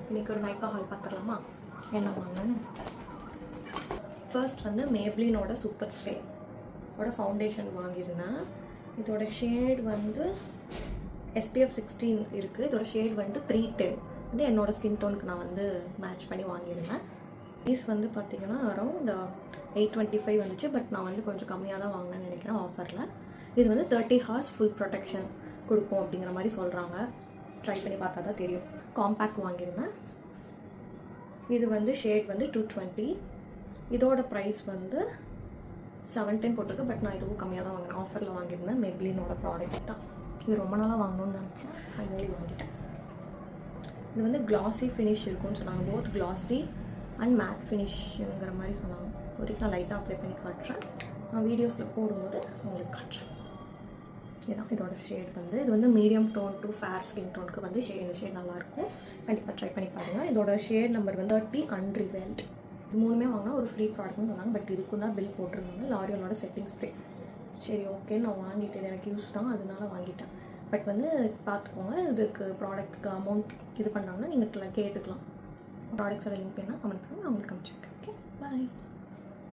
இன்றைக்கி ஒரு நைக்கா ஹால் பார்த்துடலாமா? என்ன வாங்கன்னு. ஃபர்ஸ்ட் வந்து மேப்ளினோட சூப்பர் ஸ்டே ஓட ஃபவுண்டேஷன் வாங்கியிருந்தேன். இதோட ஷேட் வந்து SPF 16 இருக்குது. இதோட ஷேட் வந்து 310 வந்து என்னோடய ஸ்கின் டோனுக்கு நான் வந்து மேட்ச் பண்ணி வாங்கியிருந்தேன். ப்ரைஸ் வந்து பார்த்திங்கன்னா அரௌண்ட் 825 வந்துச்சு. பட் நான் வந்து கொஞ்சம் கம்மியாக தான் வாங்கினேன்னு நினைக்கிறேன் ஆஃபரில். இது வந்து 30 ஹார்ஸ் ஃபுல் ப்ரொடெக்ஷன் கொடுக்கும் அப்படிங்கிற மாதிரி சொல்கிறாங்க. ட்ரை பண்ணி பார்த்தா தான் தெரியும். காம்பேக்ட் வாங்கியிருந்தேன். இது வந்து ஷேட் வந்து 220. இதோட ப்ரைஸ் வந்து 710 போட்டிருக்கு. பட் நான் இதுவும் கம்மியாக தான் வாங்கினேன், ஆஃபரில் வாங்கியிருந்தேன். மேப்ளினோட ப்ராடக்ட் தான் இது. ரொம்ப நாளாக வாங்கணும்னு நினச்சேன், ஃபைனலி வாங்கிட்டேன். இது வந்து கிளாஸி ஃபினிஷ் இருக்கும்னு சொன்னாங்க. போத் கிளாஸி அண்ட் மேட் ஃபினிஷ்ங்கிற மாதிரி சொன்னாங்க. இப்போதைக்கு நான் லைட்டாக அப்ளை பண்ணி காட்டுறேன். நான் வீடியோஸில் போடும்போது உங்களுக்கு காட்டுறேன். இதுதான் இதோட ஷேட் வந்து. இது வந்து medium tone to fair skin டோனுக்கு வந்து இந்த ஷேட் நல்லாயிருக்கும். கண்டிப்பாக ட்ரை பண்ணி பாருங்கள். இதோட ஷேட் நம்பர் வந்து 30 அன்ரிவெல்ட். இது மூணுமே வாங்கினா ஒரு ஃப்ரீ ப்ராடக்ட்னு சொன்னாங்க. பட் இதுக்கும் தான் பில் போட்டிருந்தாங்க. லாரியலோட செட்டிங் ஸ்ப்ரே. சரி ஓகே, நான் வாங்கிட்டேன். இது எனக்கு யூஸ் தான், அதனால வாங்கிட்டேன். பட் வந்து பார்த்துக்கோங்க, இதுக்கு ப்ராடக்ட்டுக்கு அமௌண்ட் இது பண்ணாங்கன்னா நீங்கள் கேட்டுக்கலாம். ப்ராடக்ட்ஸோட லிங்க் வேணால் கமெண்ட் பண்ணி நான் உங்களுக்கு அனுப்பிச்சிருக்கேன். ஓகே, பாய்.